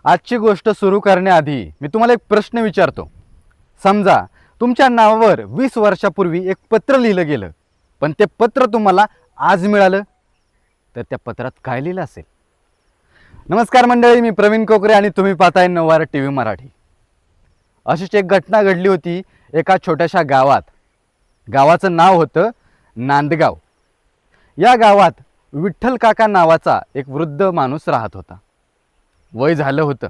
आजची गोष्ट सुरू करण्याआधी मी तुम्हाला एक प्रश्न विचारतो. समजा तुमच्या नावावर 20 वर्षापूर्वी एक पत्र लिहिलं गेलं, पण ते पत्र तुम्हाला आज मिळालं, तर त्या पत्रात काय लिहिलं असेल? नमस्कार मंडळी, मी प्रवीण कोकरे आणि तुम्ही पाहताय नववार टी व्ही मराठी. अशीच एक घटना घडली होती एका छोट्याशा गावात. गावाचं नाव होतं नांदगाव. या गावात विठ्ठल काका नावाचा एक वृद्ध माणूस राहत होता. वय झालं होतं.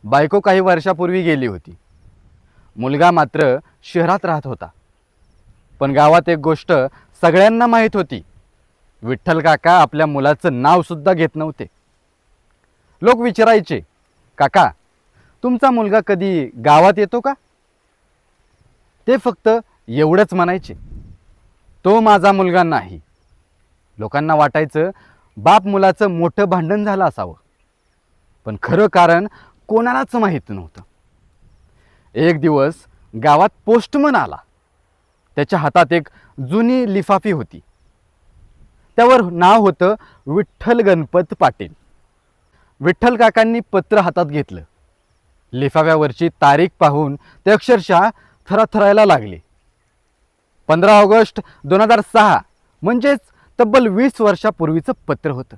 बायको काही वर्षापूर्वी गेली होती. मुलगा मात्र शहरात राहत होता. पण गावात एक गोष्ट सगळ्यांना माहीत होती. विठ्ठल काका आपल्या मुलाचं नावसुद्धा घेत नव्हते. लोक विचारायचे, काका तुमचा मुलगा कधी गावात येतो का? ते फक्त एवढंच म्हणायचे, तो माझा मुलगा नाही. लोकांना वाटायचं बाप मुलाचं मोठं भांडण झालं असावं, पण खरं कारण कोणालाच माहीत नव्हतं. एक दिवस गावात पोस्टमन आला. त्याच्या हातात एक जुनी लिफाफी होती. त्यावर नाव होतं विठ्ठल गणपत पाटील. विठ्ठल काकांनी पत्र हातात घेतलं. लिफाफ्यावरची तारीख पाहून ते अक्षरशः थरथरायला लागले. 15 ऑगस्ट 2006 म्हणजेच तब्बल 20 वर्षापूर्वीचं पत्र होतं.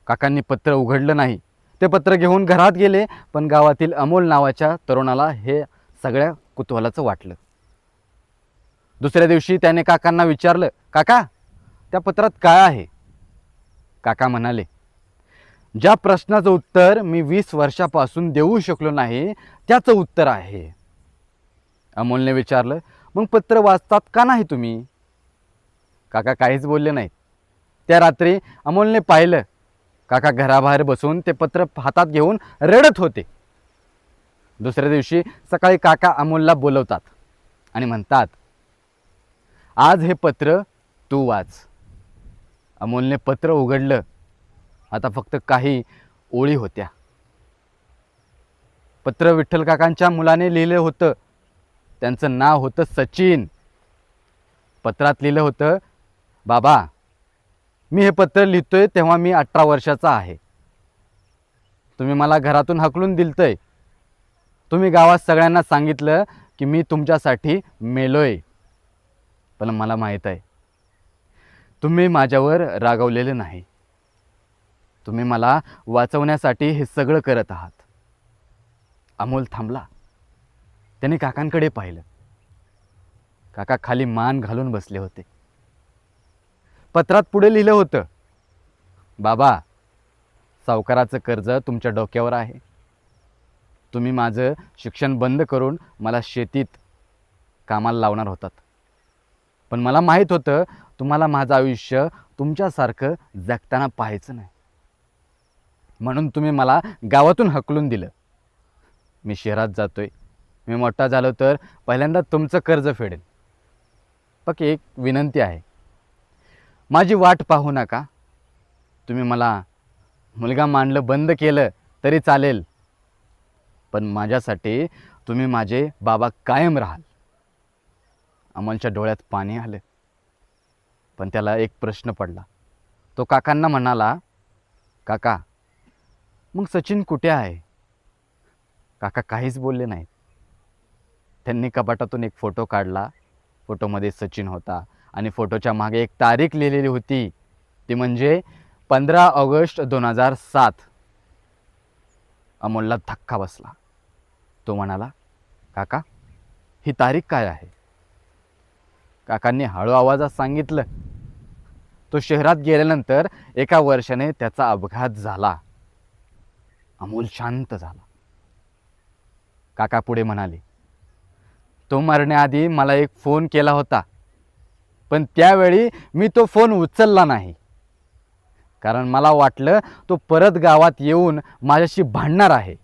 काकांनी पत्र उघडलं नाही. ते पत्र घेऊन घरात गेले, पण गावातील अमोल नावाच्या तरुणाला हे सगळ्या कुतूहलाचं वाटलं. दुसऱ्या दिवशी त्याने काकांना विचारलं, काका त्या पत्रात काय आहे? काका म्हणाले, ज्या प्रश्नाचं उत्तर मी 20 वर्षापासून देऊ शकलो नाही त्याचं उत्तर आहे. अमोलने विचारलं, मग पत्र वाचतात का नाही तुम्ही? काका काहीच बोलले नाहीत. त्या रात्री अमोलने पाहिलं, काका घराबाहेर बसून ते पत्र हातात घेऊन रडत होते. दुसऱ्या दिवशी सकाळी काका अमोलला बोलवतात आणि म्हणतात, आज हे पत्र तू वाच. अमोलने पत्र उघडलं. आता फक्त काही ओळी होत्या. पत्र विठ्ठल काकांच्या मुलाने लिहिलं होतं. त्यांचं नाव होतं सचिन. पत्रात लिहिलं होतं, बाबा मी हे पत्र लिहितोय तेव्हा मी 18 वर्षाचा आहे. तुम्ही मला घरातून हकलून दिलतंय. तुम्ही गावात सगळ्यांना सांगितलं की मी तुमच्यासाठी मेलोय. पण मला माहीत आहे तुम्ही माझ्यावर रागावलेले नाही. तुम्ही मला वाचवण्यासाठी हे सगळं करत आहात. अमोल थांबला. त्याने काकांकडे पाहिलं. काका खाली मान घालून बसले होते. पत्रात पुढे लिहिलं होतं, बाबा सावकाराचं कर्ज तुमच्या डोक्यावर आहे. तुम्ही माझं शिक्षण बंद करून मला शेतीत कामाला लावणार होतात. पण मला माहीत होतं तुम्हाला माझं आयुष्य तुमच्यासारखं जगताना पाहायचं नाही. म्हणून तुम्ही मला गावातून हकलून दिलं. मी शहरात जातोय. मी मोठा झालो तर पहिल्यांदा तुमचं कर्ज फेडेन. फक्त एक विनंती आहे, माझी वाट पाहू नका. तुम्ही मला मुलगा मानलं बंद केलं तरी चालेल, पण माझ्यासाठी तुम्ही माझे बाबा कायम राहाल. अमोलच्या डोळ्यात पाणी आलं. पण त्याला एक प्रश्न पडला. तो काकांना म्हणाला, काका मग सचिन कुठे आहे? काका काहीच बोलले नाहीत. त्यांनी कपाटातून एक फोटो काढला. फोटोमध्ये सचिन होता आणि फोटोच्या मागे एक तारीख लिहिलेली होती. ती म्हणजे 15 ऑगस्ट 2007. अमोलला धक्का बसला. तो म्हणाला, काका ही तारीख काय आहे? काकांनी हळू आवाजात सांगितलं, तो शहरात गेल्यानंतर एका वर्षाने त्याचा अपघात झाला. अमोल शांत झाला. काका पुढे म्हणाले, तो मरण्याआधी मला एक फोन केला होता, पण त्यावेळी मी तो फोन उचलला नाही. कारण मला वाटलं तो परत गावात येऊन माझ्याशी भांडणार आहे.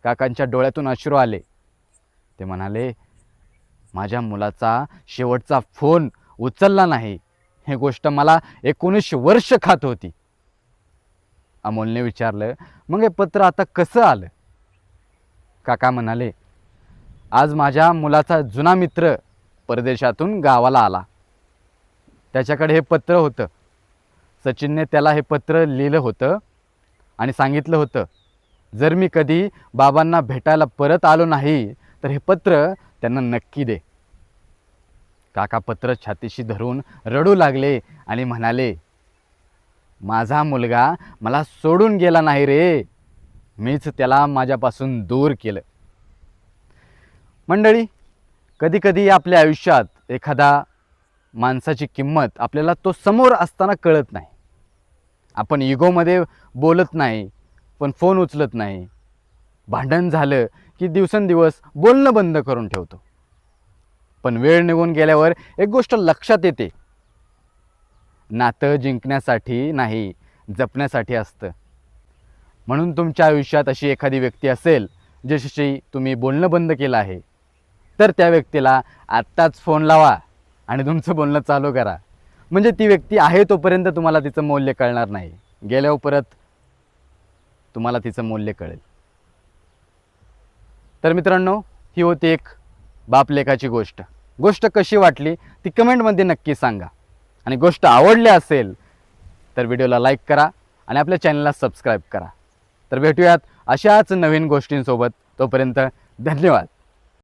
काकांच्या डोळ्यातून अश्रू आले. ते म्हणाले, माझ्या मुलाचा शेवटचा फोन उचलला नाही ही गोष्ट मला 19 वर्ष खात होती. अमोलने विचारलं, मग हे पत्र आता कसं आलं? काका म्हणाले, आज माझ्या मुलाचा जुना मित्र परदेशातून गावाला आला. त्याच्याकडे हे पत्र होतं. सचिनने त्याला हे पत्र लिहिलं होतं आणि सांगितलं होतं, जर मी कधी बाबांना भेटायला परत आलो नाही तर हे पत्र त्यांना नक्की दे. काका पत्र छातीशी धरून रडू लागले आणि म्हणाले, माझा मुलगा मला सोडून गेला नाही रे, मीच त्याला माझ्यापासून दूर केलं. मंडळी, कधीकधी आपल्या आयुष्यात एखादा माणसाची किंमत आपल्याला तो समोर असताना कळत नाही. आपण इगोमध्ये बोलत नाही, पण फोन उचलत नाही. भांडण झालं की दिवसेंदिवस बोलणं बंद करून ठेवतो. पण वेळ निघून गेल्यावर एक गोष्ट लक्षात येते, नातं जिंकण्यासाठी नाही, जपण्यासाठी असतं. म्हणून तुमच्या आयुष्यात अशी एखादी व्यक्ती असेल ज्याच्याशी तुम्ही बोलणं बंद केलं आहे, तर त्या व्यक्तीला आत्ताच फोन लावा आणि तुमचं बोलणं चालू करा. म्हणजे ती व्यक्ती आहे तोपर्यंत तुम्हाला तिचं मूल्य कळणार नाही, गेल्यावर परत तुम्हाला तिचं मूल्य कळेल. तर मित्रांनो, ही होती एक बापलेखाची गोष्ट. गोष्ट कशी वाटली ती कमेंटमध्ये नक्की सांगा. आणि गोष्ट आवडली असेल तर व्हिडिओला लाईक करा आणि आपल्या चॅनलला सबस्क्राईब करा. तर भेटूयात अशाच नवीन गोष्टींसोबत. तोपर्यंत धन्यवाद.